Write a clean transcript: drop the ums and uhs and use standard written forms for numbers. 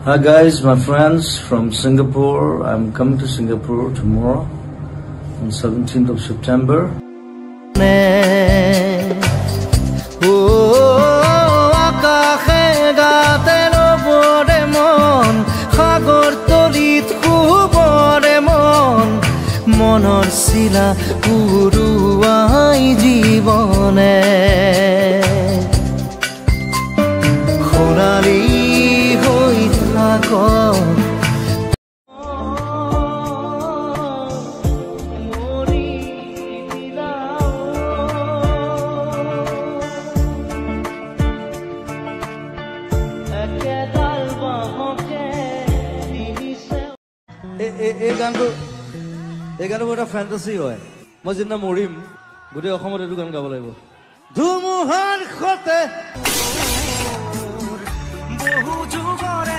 Hi guys, my friends from Singapore. I'm coming to Singapore tomorrow on 17th of September. মনৰ শিলা উৰুৱাই জীৱনে খৰালি হৈ থাক এই গানটো এটা ফেণ্টাসি হয় মই যেদিনা মৰিম গোটেই অসমত এইটো গান গাব লাগিব ধুমুহাৰ সতে বহু যুগৰে